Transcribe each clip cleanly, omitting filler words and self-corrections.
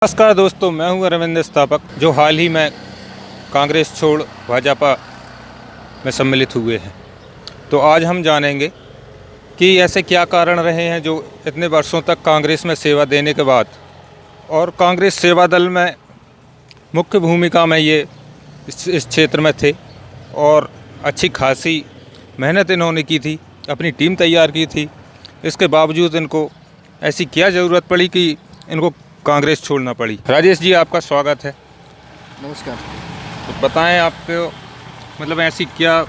नमस्कार दोस्तों, मैं हूं अरविंद स्थापक, जो हाल ही में कांग्रेस छोड़ भाजपा में सम्मिलित हुए हैं। तो आज हम जानेंगे कि ऐसे क्या कारण रहे हैं जो इतने वर्षों तक कांग्रेस में सेवा देने के बाद, और कांग्रेस सेवा दल में मुख्य भूमिका में ये इस क्षेत्र में थे और अच्छी खासी मेहनत इन्होंने की थी, अपनी टीम तैयार की थी। इसके बावजूद इनको ऐसी क्या ज़रूरत पड़ी कि इनको कांग्रेस छोड़ना पड़ी। राजेश जी, आपका स्वागत है। नमस्कार। तो बताएं, आपको मतलब ऐसी क्या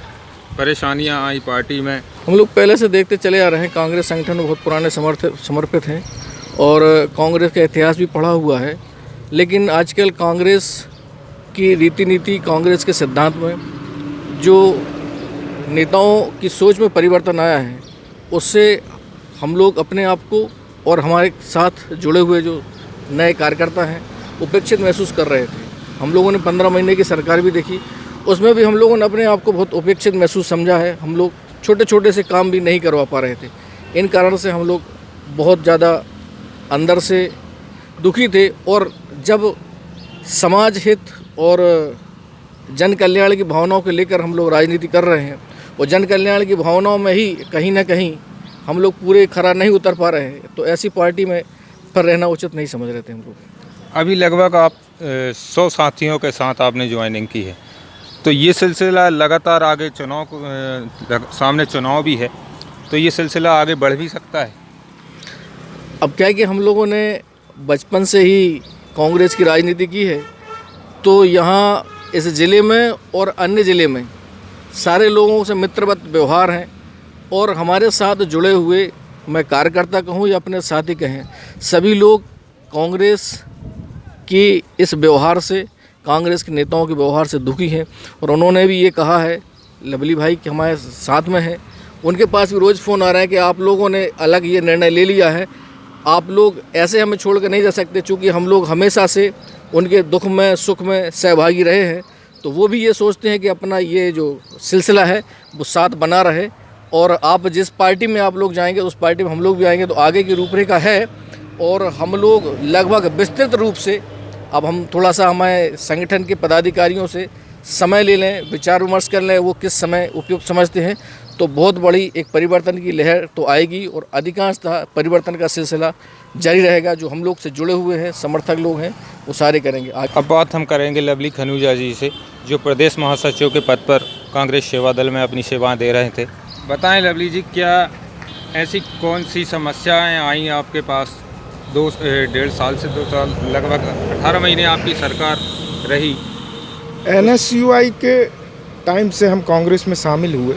परेशानियां आई पार्टी में? हम लोग पहले से देखते चले आ रहे हैं, कांग्रेस संगठन में बहुत पुराने समर्पित हैं और कांग्रेस का इतिहास भी पढ़ा हुआ है। लेकिन आजकल कांग्रेस की रीति नीति, कांग्रेस के सिद्धांत में जो नेताओं की सोच में परिवर्तन आया है, उससे हम लोग अपने आप को और हमारे साथ जुड़े हुए जो नए कार्यकर्ता हैं उपेक्षित महसूस कर रहे थे। हम लोगों ने 15 महीने की सरकार भी देखी, उसमें भी हम लोगों ने अपने आप को बहुत उपेक्षित महसूस समझा है। हम लोग छोटे छोटे से काम भी नहीं करवा पा रहे थे। इन कारण से हम लोग बहुत ज़्यादा अंदर से दुखी थे। और जब समाज हित और जन कल्याण की भावनाओं को लेकर हम लोग राजनीति कर रहे हैं और जन कल्याण की भावनाओं में ही कहीं ना कहीं हम लोग पूरे खरा नहीं उतर पा रहे हैं, तो ऐसी पार्टी में पर रहना उचित नहीं समझ रहे थे हम लोग। अभी लगभग आप 100 साथियों के साथ आपने ज्वाइनिंग की है, तो ये सिलसिला लगातार आगे सामने चुनाव भी है, तो ये सिलसिला आगे बढ़ भी सकता है? अब क्या है कि हम लोगों ने बचपन से ही कांग्रेस की राजनीति की है, तो यहाँ इस ज़िले में और अन्य ज़िले में सारे लोगों से मित्रवत व्यवहार हैं और हमारे साथ जुड़े हुए, मैं कार्यकर्ता कहूँ या अपने साथी कहें, सभी लोग कांग्रेस की इस व्यवहार से, कांग्रेस के नेताओं के व्यवहार से दुखी हैं। और उन्होंने भी ये कहा है, लवली भाई कि हमारे साथ में हैं, उनके पास भी रोज़ फ़ोन आ रहा है कि आप लोगों ने अलग ये निर्णय ले लिया है, आप लोग ऐसे हमें छोड़ कर नहीं जा सकते, चूँकि हम लोग हमेशा से उनके दुख में सुख में सहभागी रहे हैं। तो वो भी ये सोचते हैं कि अपना ये जो सिलसिला है वो साथ बना रहे, और आप जिस पार्टी में आप लोग जाएंगे उस पार्टी में हम लोग भी आएंगे। तो आगे की रूपरेखा है और हम लोग लगभग विस्तृत रूप से, अब हम थोड़ा सा हमारे संगठन के पदाधिकारियों से समय ले लें, विचार विमर्श कर लें, वो किस समय उपयुक्त समझते हैं, तो बहुत बड़ी एक परिवर्तन की लहर तो आएगी और अधिकांशतः परिवर्तन का सिलसिला जारी रहेगा। जो हम लोग से जुड़े हुए हैं, समर्थक लोग हैं, वो सारे करेंगे। अब बात हम करेंगे लवली खनूजा जी से, जो प्रदेश महासचिव के पद पर कांग्रेस सेवा दल में अपनी सेवाएं दे रहे थे। बताएं लवली जी, क्या ऐसी कौन सी समस्याएं आई आपके पास? 1.5 साल से 2 साल, लगभग 18 महीने आपकी सरकार रही। NSUI के टाइम से हम कांग्रेस में शामिल हुए,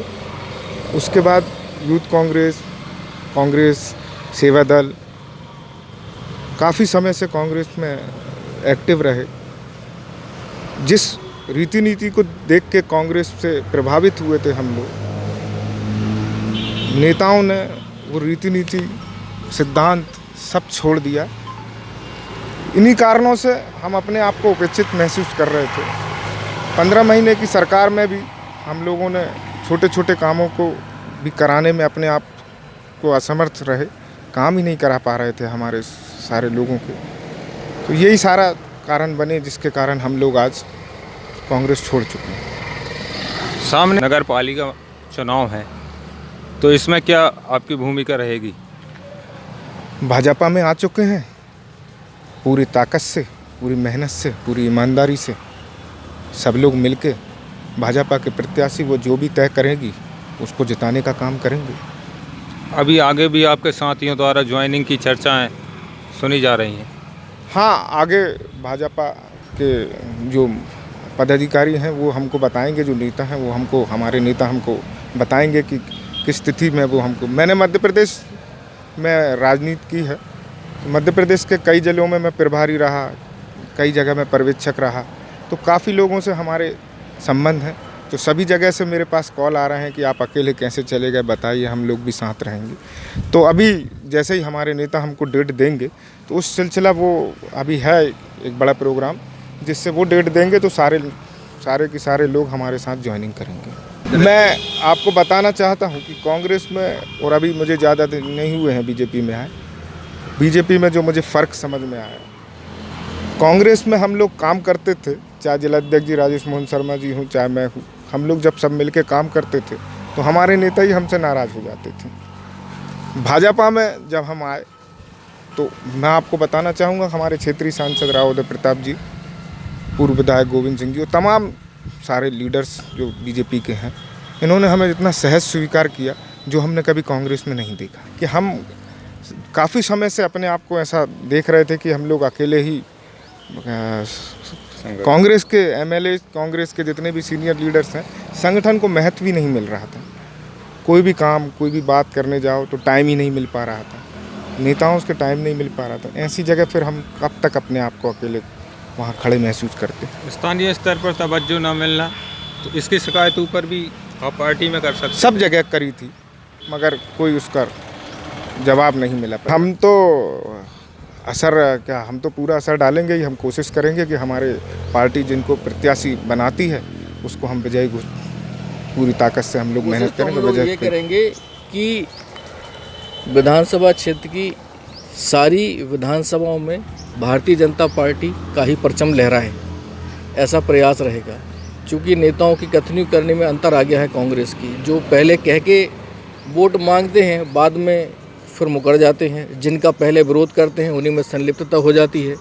उसके बाद यूथ कांग्रेस, कांग्रेस सेवा दल, काफ़ी समय से कांग्रेस में एक्टिव रहे। जिस रीति नीति को देख के कांग्रेस से प्रभावित हुए थे हम लोग, नेताओं ने वो रीति नीति, सिद्धांत सब छोड़ दिया। इन्हीं कारणों से हम अपने आप को उपेक्षित महसूस कर रहे थे। 15 महीने की सरकार में भी हम लोगों ने छोटे छोटे कामों को भी कराने में अपने आप को असमर्थ रहे, काम ही नहीं करा पा रहे थे हमारे सारे लोगों के। तो यही सारा कारण बने जिसके कारण हम लोग आज कांग्रेस छोड़ चुके हैं। सामने नगर पालिका चुनाव है, तो इसमें क्या आपकी भूमिका रहेगी? भाजपा में आ चुके हैं, पूरी ताकत से, पूरी मेहनत से, पूरी ईमानदारी से सब लोग मिलके भाजपा के प्रत्याशी वो जो भी तय करेगी उसको जिताने का काम करेंगे। अभी आगे भी आपके साथियों द्वारा ज्वाइनिंग की चर्चाएं सुनी जा रही हैं। हाँ, आगे भाजपा के जो पदाधिकारी हैं वो हमको बताएंगे, जो नेता हैं वो हमको, हमारे नेता हमको बताएंगे कि किस स्थिति में वो हमको। मैंने मध्य प्रदेश में राजनीति की है, मध्य प्रदेश के कई जिलों में मैं प्रभारी रहा, कई जगह मैं पर्यवेक्षक रहा, तो काफ़ी लोगों से हमारे संबंध हैं। तो सभी जगह से मेरे पास कॉल आ रहे हैं कि आप अकेले कैसे चले गए, बताइए, हम लोग भी साथ रहेंगे। तो अभी जैसे ही हमारे नेता हमको डेट देंगे तो उस सिलसिला, वो अभी है एक बड़ा प्रोग्राम, जिससे वो डेट देंगे तो सारे के सारे लोग हमारे साथ ज्वाइनिंग करेंगे। मैं आपको बताना चाहता हूं कि कांग्रेस में, और अभी मुझे ज़्यादा दिन नहीं हुए हैं बीजेपी में आए, बीजेपी में जो मुझे फ़र्क समझ में आया कांग्रेस में हम लोग काम करते थे, चाहे जिलाध्यक्ष जी राजेश मोहन शर्मा जी हों, चाहे मैं हूँ, हम लोग जब सब मिलके काम करते थे तो हमारे नेता ही हमसे नाराज़ हो जाते थे। भाजपा में जब हम आए तो मैं आपको बताना चाहूँगा, हमारे क्षेत्रीय सांसद राव उदय प्रताप जी, पूर्व विधायक गोविंद सिंह जी और तमाम सारे लीडर्स जो बीजेपी के हैं, इन्होंने हमें इतना सहज स्वीकार किया जो हमने कभी कांग्रेस में नहीं देखा। कि हम काफ़ी समय से अपने आप को ऐसा देख रहे थे कि हम लोग अकेले ही कांग्रेस के एमएलए, कांग्रेस के जितने भी सीनियर लीडर्स हैं, संगठन को महत्व ही नहीं मिल रहा था। कोई भी काम, कोई भी बात करने जाओ तो टाइम ही नहीं मिल पा रहा था, नेताओं से टाइम नहीं मिल पा रहा था। ऐसी जगह फिर हम कब तक अपने आप को अकेले वहाँ खड़े महसूस करते। स्थानीय स्तर पर तवज्जो न मिलना, तो इसकी शिकायत ऊपर भी आप पार्टी में कर सकते। सब जगह करी थी मगर कोई उसका जवाब नहीं मिला। हम तो हम तो पूरा असर डालेंगे ही। हम कोशिश करेंगे कि हमारे पार्टी जिनको प्रत्याशी बनाती है उसको हम विजयी पूरी ताकत से हम लोग मेहनत करेंगे। हम लोग ये करेंगे कि विधानसभा क्षेत्र की सारी विधानसभाओं में भारतीय जनता पार्टी का ही परचम लहराए, ऐसा प्रयास रहेगा। क्योंकि नेताओं की कथनी करने में अंतर आ गया है कांग्रेस की, जो पहले कह के वोट मांगते हैं, बाद में फिर मुकर जाते हैं। जिनका पहले विरोध करते हैं उन्हीं में संलिप्तता हो जाती है।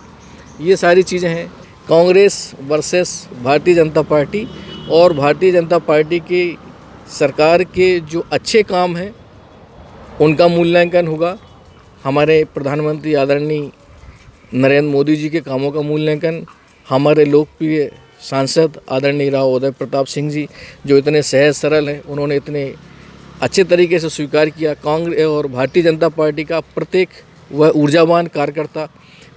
ये सारी चीज़ें हैं। कांग्रेस वर्सेस भारतीय जनता पार्टी, और भारतीय जनता पार्टी की सरकार के जो अच्छे काम हैं उनका मूल्यांकन होगा। हमारे प्रधानमंत्री आदरणीय नरेंद्र मोदी जी के कामों का मूल्यांकन, हमारे लोकप्रिय सांसद आदरणीय राव उदय प्रताप सिंह जी जो इतने सहज सरल हैं, उन्होंने इतने अच्छे तरीके से स्वीकार किया। कांग्रेस और भारतीय जनता पार्टी का प्रत्येक वह ऊर्जावान कार्यकर्ता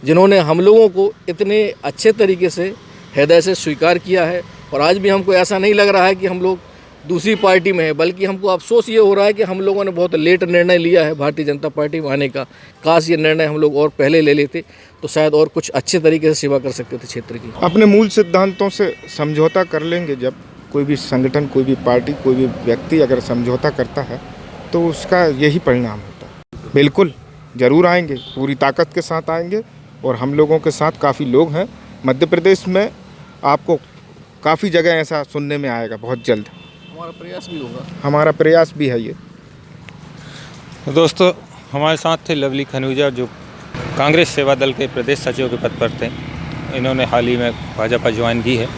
जिन्होंने हम लोगों को इतने अच्छे तरीके से हृदय से स्वीकार किया है। और आज भी हमको ऐसा नहीं लग रहा है कि हम लोग दूसरी पार्टी में है, बल्कि हमको अफसोस ये हो रहा है कि हम लोगों ने बहुत लेट निर्णय लिया है भारतीय जनता पार्टी में आने का। काश ये निर्णय हम लोग और पहले ले लेते तो शायद और कुछ अच्छे तरीके से सेवा कर सकते थे क्षेत्र की। अपने मूल सिद्धांतों से समझौता कर लेंगे। जब कोई भी संगठन, कोई भी पार्टी, कोई भी व्यक्ति अगर समझौता करता है तो उसका यही परिणाम होता है। बिल्कुल ज़रूर आएंगे, पूरी ताकत के साथ आएंगे। और हम लोगों के साथ काफ़ी लोग हैं मध्य प्रदेश में, आपको काफ़ी जगह ऐसा सुनने में आएगा बहुत जल्द। हमारा प्रयास भी होगा, हमारा प्रयास भी है ये। दोस्तों, हमारे साथ थे लवली खनूजा, जो कांग्रेस सेवा दल के प्रदेश सचिव के पद पर थे। इन्होंने हाल ही में भाजपा ज्वाइन की है।